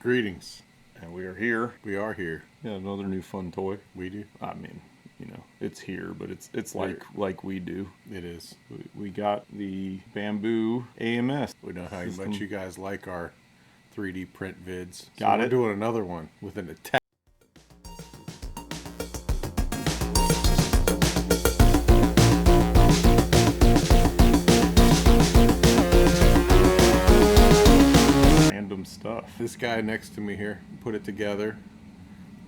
Greetings. And we are here. We are here. Yeah, another new fun toy. We do. I mean, it's here, but it's like we do. It is. We got the Bambu AMS. We know how much you guys like our 3D print vids. Got it. We're doing another one with an attack. Random stuff. This guy next to me here put it together.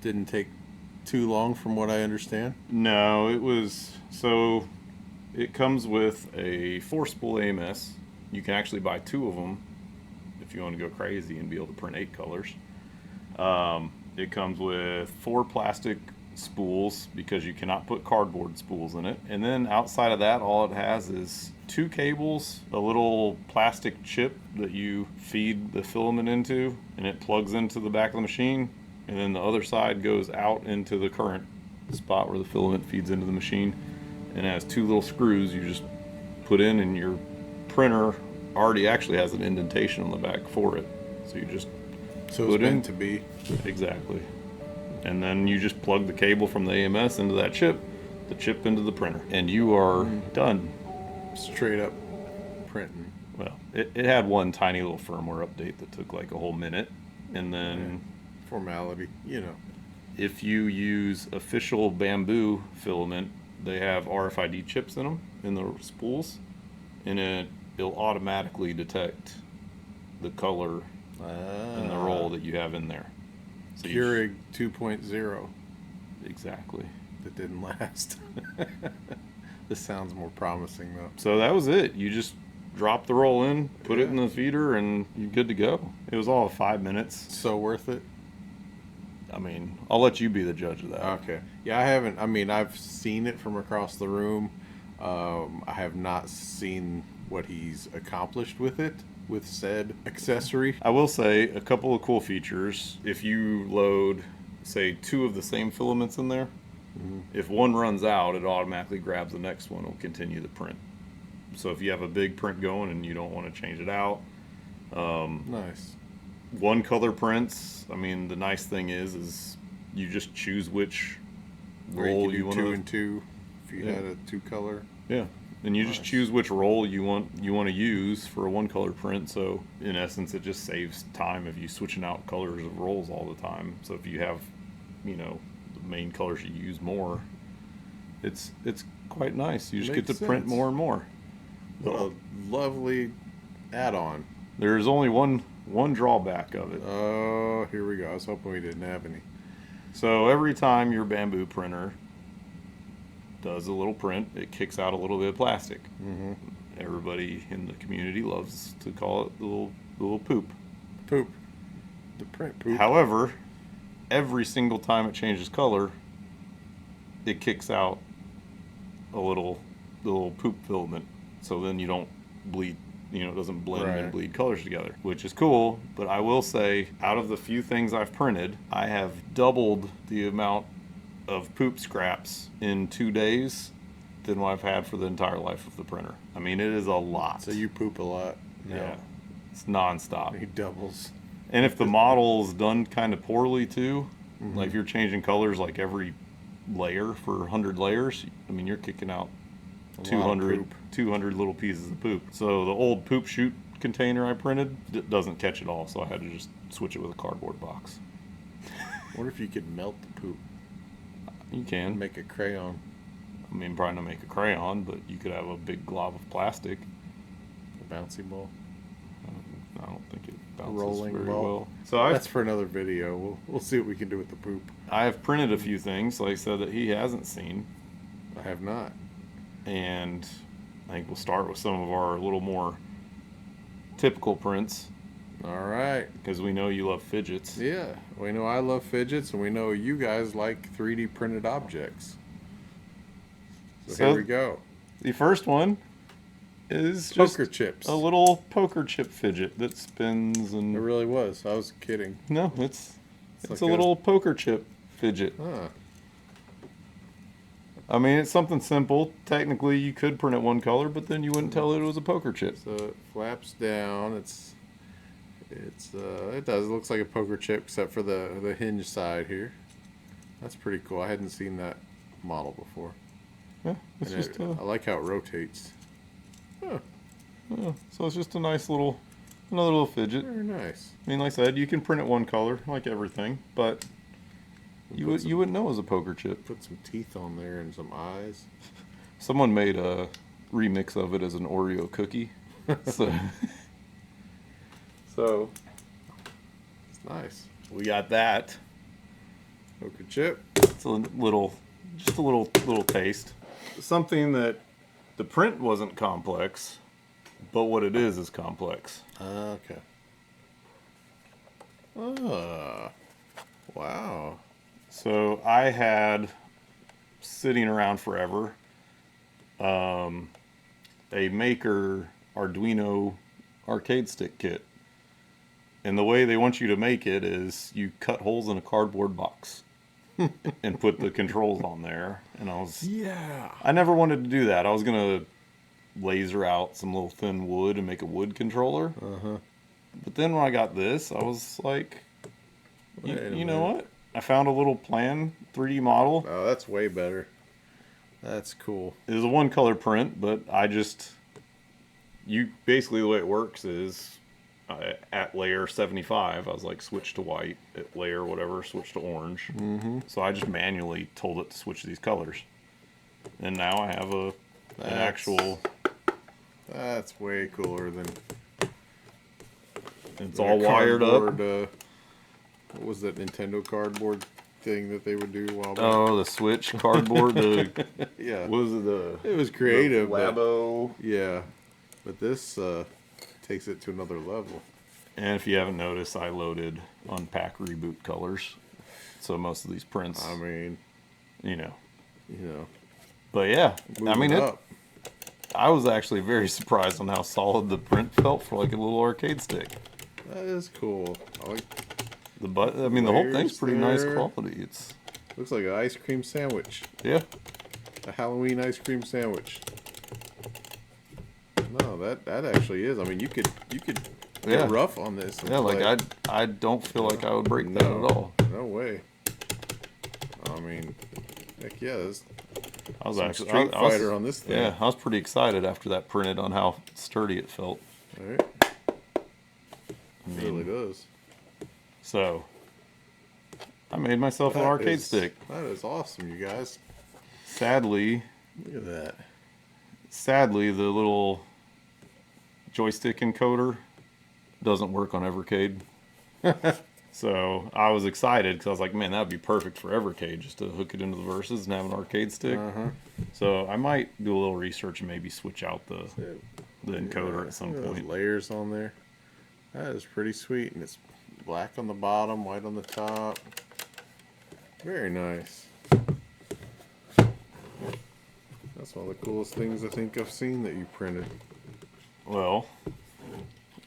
Didn't take too long from what I understand. No, it comes with a 4-spool AMS. You can actually buy 2 of them if you want to go crazy and be able to print 8 colors. It comes with 4 plastic spools because you cannot put cardboard spools in it. And then outside of that, all it has is 2 cables, a little plastic chip that you feed the filament into, and it plugs into the back of the machine. And then the other side goes out into the current spot where the filament feeds into the machine, and it has 2 little screws you just put in, and your printer already actually has an indentation on the back for it. So you just So it's meant to be. Exactly. And then you just plug the cable from the AMS into that chip, the chip into the printer, and you are done. Straight up printing. Well, it had one tiny little firmware update that took like a whole minute, and then formality, if you use official Bambu filament, they have RFID chips in them, in the spools, and it'll automatically detect the color and the roll that you have in there. So Keurig 2.0. Exactly. That didn't last. This sounds more promising though. So that was it. You just drop the roll in, put it in the feeder, and you're good to go. It was all 5 minutes. So worth it? I mean, I'll let you be the judge of that. Okay. Yeah, I haven't. I mean, I've seen it from across the room. I have not seen what he's accomplished with it, with said accessory. I will say a couple of cool features. If you load, say, 2 of the same filaments in there, if one runs out, it automatically grabs the next one and will continue the print. So if you have a big print going and you don't want to change it out, nice. One color prints. I mean, the nice thing is you just choose which roll you want to. 2 and 2. If you had a 2 color. Yeah, and you just choose which roll you want to use for a 1 color print. So in essence, it just saves time if you switching out colors of rolls all the time. So if you have, the main colors you use more, it's quite nice. You just get to print more and more. What a lovely add-on. There's only one drawback of it. Oh, here we go. I was hoping we didn't have any. So every time your Bambu printer does a little print, it kicks out a little bit of plastic. Everybody in the community loves to call it the little poop. Poop. The print poop. However, every single time it changes color, it kicks out a little poop filament. So then you don't bleed. It doesn't blend and bleed colors together, which is cool. But I will say, out of the few things I've printed, I have doubled the amount of poop scraps in 2 days than what I've had for the entire life of the printer. I mean, it is a lot. So you poop a lot. Yeah. It's nonstop. He doubles. And if the model's done kind of poorly too, like if you're changing colors like every layer for 100 layers, I mean, you're kicking out 200 little pieces of poop. So the old poop chute container I printed doesn't catch it all, so I had to just switch it with a cardboard box. What if you could melt the poop? You can. Make a crayon. I mean, probably not make a crayon, but you could have a big glob of plastic. A bouncy ball? I don't think it bounces rolling very ball. well. So that's for another video. We'll see what we can do with the poop. I have printed a few things, like I said, that he hasn't seen. I have not. And I think we'll start with some of our little more typical prints. All right. Because we know you love fidgets. Yeah, we know I love fidgets, and we know you guys like 3D printed objects. So here we go. The first one is just poker chips. A little poker chip fidget that spins and... It really was. I was kidding. No, it's like a little poker chip fidget. Huh. I mean, it's something simple. Technically, you could print it 1 color, but then you wouldn't tell it was a poker chip. So it flaps down. It's It does. It looks like a poker chip except for the hinge side here. That's pretty cool. I hadn't seen that model before. Yeah, it's And just I like how it rotates. Huh, yeah, so it's just a nice little, another little fidget. very nice. I mean, like I said, you can print it one color, like everything, but you wouldn't know it was a poker chip. Put some teeth on there and some eyes. Someone made a remix of it as an Oreo cookie. So, so It's nice. we got that. Poker chip. It's a little, just a little taste. Something that the print wasn't complex, but what it is complex. Okay. Ah, wow. So I had sitting around forever a Maker Arduino arcade stick kit. And the way they want you to make it is you cut holes in a cardboard box and put the controls on there. And I never wanted to do that. I was going to laser out some little thin wood and make a wood controller. But then when I got this, I was like, you know what? I found a little plan 3D model. Oh, that's way better. That's cool. It is a one color print, but basically the way it works is at layer 75, I was like, switch to white. At layer whatever, switch to orange. So I just manually told it to switch these colors. And now I have an actual... That's way cooler than... It's all wired up. What was that Nintendo cardboard thing that they would do while back? Oh, the Switch cardboard. Yeah. What was it? It was creative. The Labo. Yeah. But this takes it to another level. And if you haven't noticed, I loaded Unpack Reboot colors. So most of these prints, I mean, you know. But yeah, I mean, up. I was actually very surprised on how solid the print felt for like a little arcade stick. That is cool. I like the whole thing's pretty nice there. quality. Looks like an ice cream sandwich. Yeah. A Halloween ice cream sandwich. No, that actually is. I mean, you could get rough on this. Yeah, like I don't feel like I would break that at all. No way. I mean, heck yeah, I was actually Street Fighter on this thing. Yeah, I was pretty excited after that printed on how sturdy it felt. All right. It really does. So, I made myself an arcade stick. That is awesome, you guys. Sadly, look at that. Sadly, the little joystick encoder doesn't work on Evercade. So I was excited because I was like, man, that would be perfect for Evercade, just to hook it into the Versus and have an arcade stick. So I might do a little research and maybe switch out the encoder at some point. Layers on there. That is pretty sweet, and it's black on the bottom, white on the top. Very nice. That's one of the coolest things I think I've seen that you printed. Well,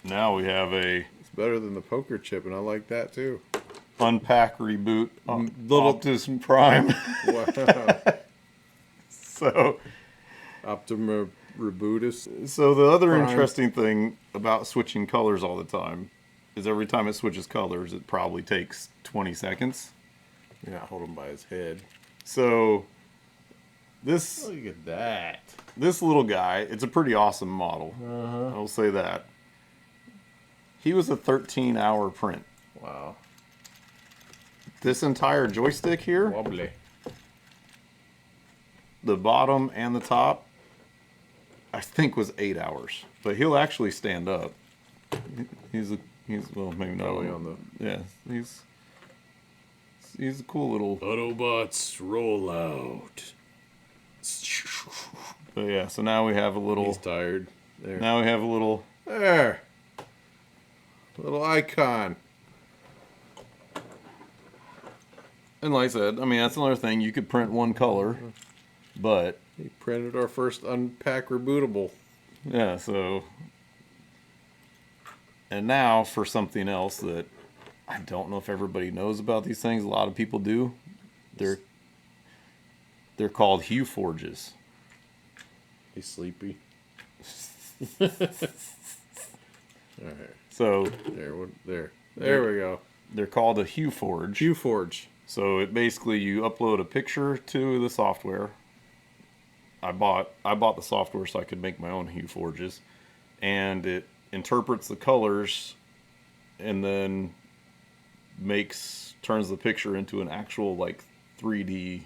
now we have It's better than the poker chip, and I like that too. Unpack Reboot Optimus Prime. Wow. So Optimus Rebootus. So the other Prime. interesting thing about switching colors all the time is every time it switches colors, it probably takes 20 seconds. You're not holding by his head. So this Look at that. this little guy, it's a pretty awesome model. I'll say that. He was a 13-hour print. Wow. This entire joystick here, Wobbly. the bottom and the top, I think was 8 hours. But he'll actually stand up. He's well, maybe not Probably on the... Yeah, he's a cool little... Autobots roll out. But yeah, so now we have a little... He's tired. There. Now we have a little... There. Little icon. And like I said, I mean, that's another thing. You could print one color, but... He printed our first Unpack Rebootable. Yeah, so... And now for something else that I don't know if everybody knows about these things. A lot of people do. They're called HueForges. He's sleepy. All right. So there we go. they're called a HueForge. HueForge. So it basically you upload a picture to the software. I bought the software so I could make my own HueForges, and it interprets the colors, and then turns the picture into an actual like 3D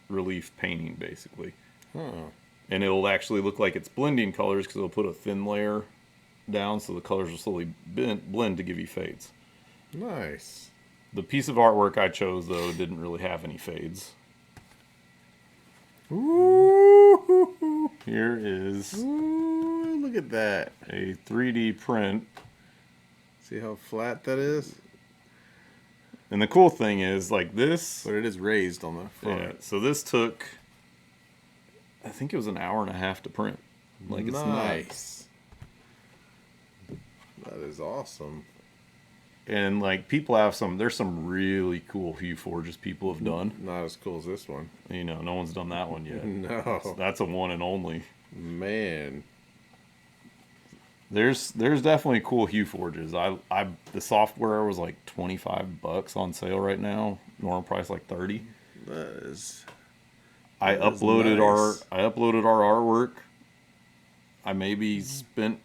relief painting basically. Huh. And it'll actually look like it's blending colors because it'll put a thin layer down so the colors will slowly blend to give you fades. Nice. The piece of artwork I chose though didn't really have any fades. Ooh. Here is Ooh, look at that. a 3D print. See how flat that is? And the cool thing is, like this. But it is raised on the front. Yeah, so this took, I think it was an hour and a half to print. Like it's nice. That is awesome. And like people have there's some really cool HueForges people have done. Not as cool as this one. You know, no one's done that one yet. No. That's a one and only. Man. There's definitely cool HueForges. The software was like $25 on sale right now. Normal price like 30. I uploaded our artwork. I maybe spent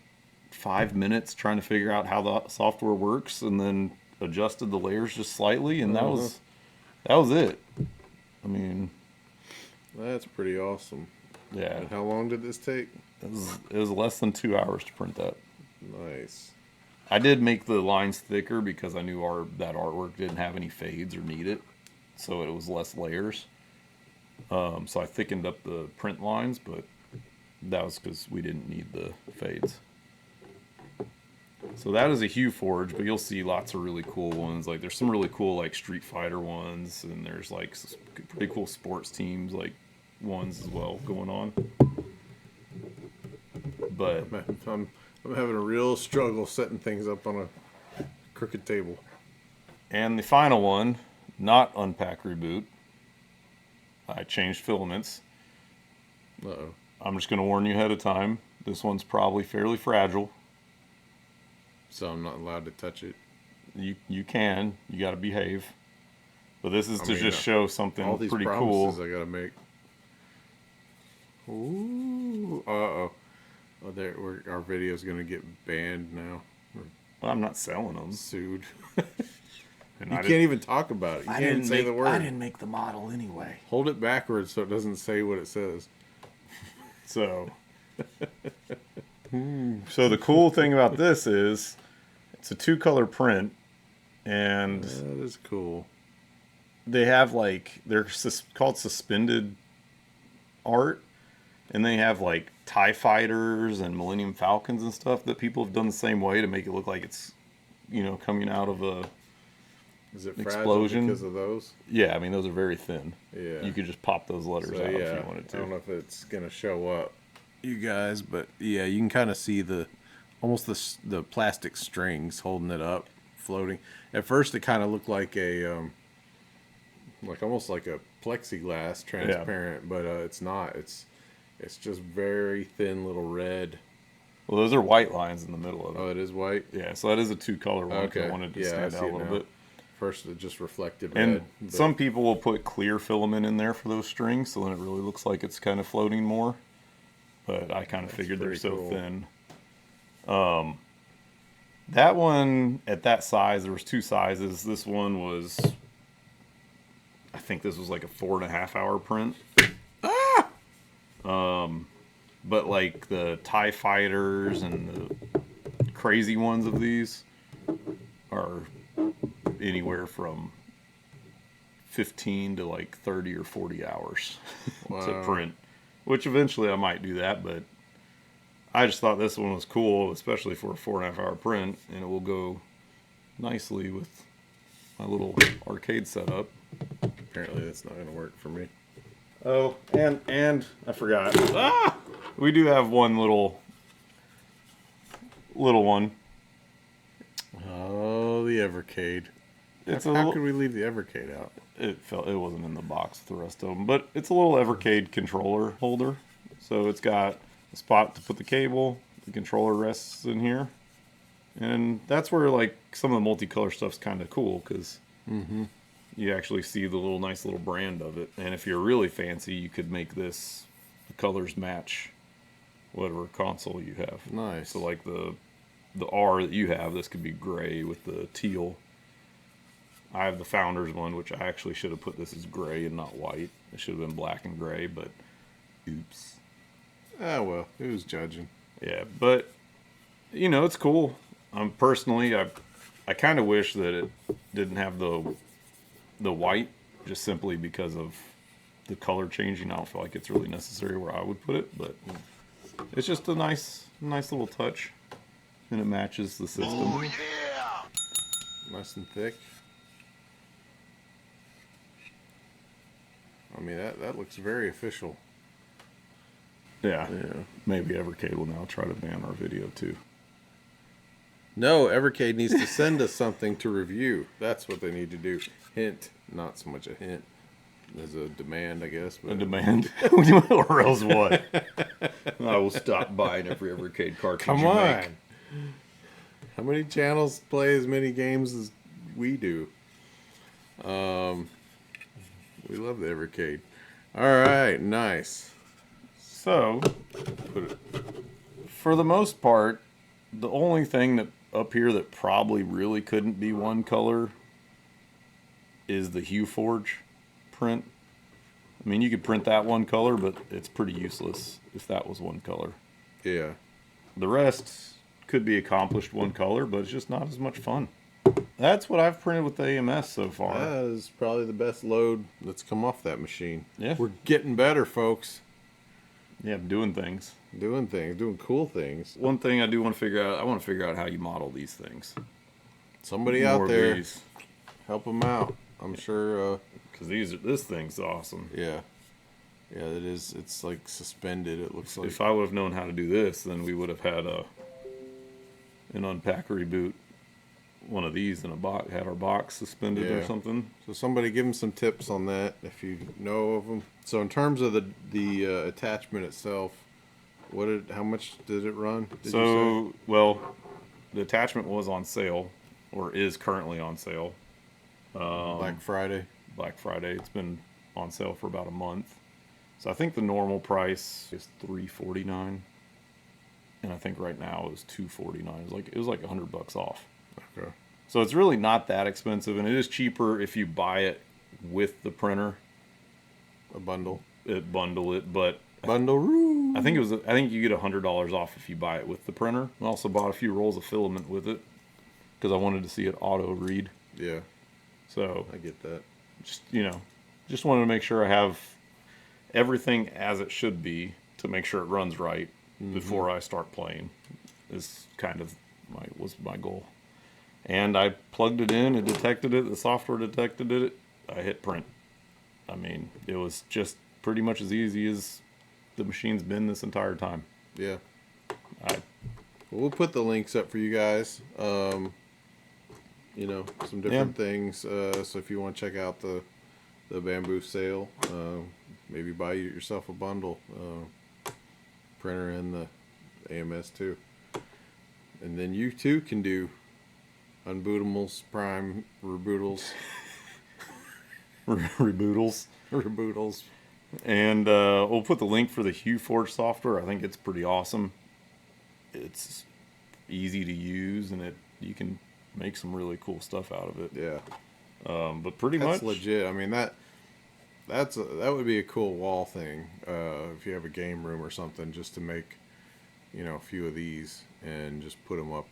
5 minutes trying to figure out how the software works, and then adjusted the layers just slightly, and that was it. I mean, that's pretty awesome. Yeah. And how long did this take? It was less than 2 hours to print that. Nice. I did make the lines thicker because I knew that artwork didn't have any fades or need it, so it was less layers. So I thickened up the print lines, but that was because we didn't need the fades. So that is a HueForge, but you'll see lots of really cool ones. Like there's some really cool like Street Fighter ones, and there's like pretty cool sports teams like ones as well going on. But I'm having a real struggle setting things up on a crooked table. And the final one, not Unpack Reboot. I changed filaments. Uh-oh. I'm just going to warn you ahead of time. This one's probably fairly fragile. So I'm not allowed to touch it. You can. You got to behave. But this is to just show something all these pretty promises cool. I got to make. Ooh. Uh-oh. Oh, our video's going to get banned now. Well, I'm not selling them. Sued. And you can't even talk about it. You can't even say the word. I didn't make the model anyway. Hold it backwards so it doesn't say what it says. So the cool thing about this is it's a 2-color print, and that is cool. they have like they're called suspended art, and they have like TIE fighters and Millennium Falcons and stuff that people have done the same way to make it look like it's, coming out of a explosion because of those. Yeah, I mean those are very thin. Yeah, you could just pop those letters out if you wanted to. I don't know if it's gonna show up, you guys, but yeah, you can kind of see almost the plastic strings holding it up, floating. At first, it kind of looked like almost like a plexiglass transparent, but it's not. It's just very thin little red. Well, those are white lines in the middle of it. Oh, it is white? Yeah, so that is a 2-color one. Okay. I wanted to stand out a little bit. First, it just reflected and red. And some people will put clear filament in there for those strings, so then it really looks like it's kind of floating more. But I kind of figured they're so thin. That one, at that size, there was 2 sizes. This one was, I think this was like a 4.5-hour print. But like the TIE fighters and the crazy ones of these are anywhere from 15 to like 30 or 40 hours to print, which eventually I might do that, but I just thought this one was cool, especially for a 4.5-hour print, and it will go nicely with my little arcade setup. Apparently that's not going to work for me. Oh, and I forgot. We do have one little one. Oh, the Evercade. How could we leave the Evercade out? It wasn't in the box with the rest of them, but it's a little Evercade controller holder. So it's got a spot to put the cable. The controller rests in here, And that's where like some of the multicolor stuff's kind of cool because you actually see the nice little brand of it. And if you're really fancy, you could make this the colors match whatever console you have. Nice. So like the R that you have, this could be gray with the teal. I have the Founders one, which I actually should have put this as gray and not white. It should have been black and gray, but oops. Ah, well, who's judging? Yeah, but you know, it's cool. Personally, I kind of wish that it didn't have the white, just simply because of the color changing. I don't feel like it's really necessary where I would put it, but it's just a nice little touch, and it matches the system. Oh, yeah. Nice and thick. I mean, that looks very official. Yeah. Maybe Evercade will now try to ban our video too. No, Evercade needs to send us something to review. That's what they need to do. Hint, not so much a hint. There's a demand, I guess. But... A demand? Or else what? I will stop buying every Evercade cartridge. Come you on. make. How many channels play as many games as we do? We love the Evercade. All right, nice. So, for the most part, the only thing that up here that probably really couldn't be one color is the HueForge print. I mean, you could print that one color, but it's pretty useless if that was one color. Yeah. The rest could be accomplished one color, but it's just not as much fun. That's what I've printed with the AMS so far. That is probably the best load that's come off that machine. Yeah. We're getting better, folks. Yeah, doing things. Doing things, doing cool things. One thing I do want to figure out, I want to figure out how you model these things. Somebody More out of there, these. help them out. I'm sure. Because this thing's awesome. Yeah. Yeah, it is. It's like suspended. It looks like. If I would have known how to do this, then we would have had an Unpack Reboot, one of these in a box, had our box suspended or something. So somebody give them some tips on that if you know of them. So in terms of the attachment itself, how much did it run? Did you say? Well, the attachment was on sale, or is currently on sale. Black Friday. Black Friday. It's been on sale for about a month. So I think the normal price is $349, and I think right now is $249. It was like $100 off. Okay. So it's really not that expensive, and it is cheaper if you buy it with the printer. A bundle. Bundle it, but Bundle. I think you get $100 off if you buy it with the printer. I also bought a few rolls of filament with it because I wanted to see it auto read. Yeah. So I get that. Just wanted to make sure I have everything as it should be to make sure it runs right before I start playing. Is kind of was my goal. And I plugged it in, it detected it, the software detected it, I hit print. I mean, it was just pretty much as easy as the machine's been this entire time. Yeah. We'll put the links up for you guys. Some different things. So if you want to check out the Bambu sale, maybe buy yourself a bundle, printer and the AMS too. And then you too can do Unbootables, Prime, Rebootals. Rebootals. And we'll put the link for the HueForge software. I think it's pretty awesome. It's easy to use, and you can make some really cool stuff out of it. Yeah. But pretty much that's legit. I mean that would be a cool wall thing if you have a game room or something, just to make a few of these and just put them up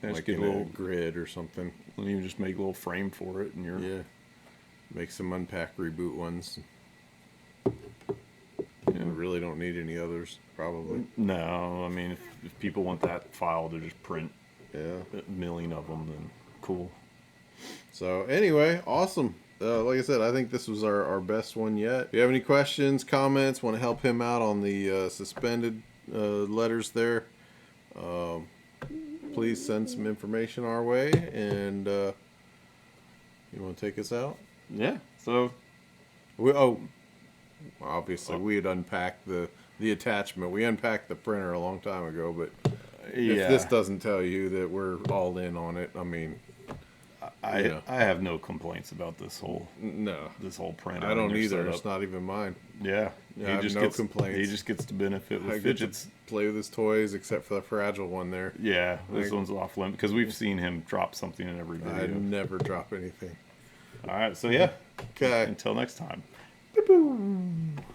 like in a little grid or something. And you just make a little frame for it, and make some Unpack Reboot ones. Really don't need any others, probably. No, I mean if people want that file to just print a million of them, then cool. So anyway, awesome. Like I said, I think this was our best one yet. If you have any questions, comments, want to help him out on the suspended letters there, please send some information our way. And you want to take us out? Yeah. So obviously we had unpacked the attachment. We unpacked the printer a long time ago, but if this doesn't tell you that we're all in on it, I mean, I have no complaints about this whole no, printer. I don't and their either. setup. It's not even mine. Yeah, I have no complaints. He just gets to benefit with I get Fidget's. to play with his toys, except for the fragile one there. Yeah, this one's off limit because we've seen him drop something in every video. I never drop anything. All right, so yeah. Okay. Until next time. Boop-boop.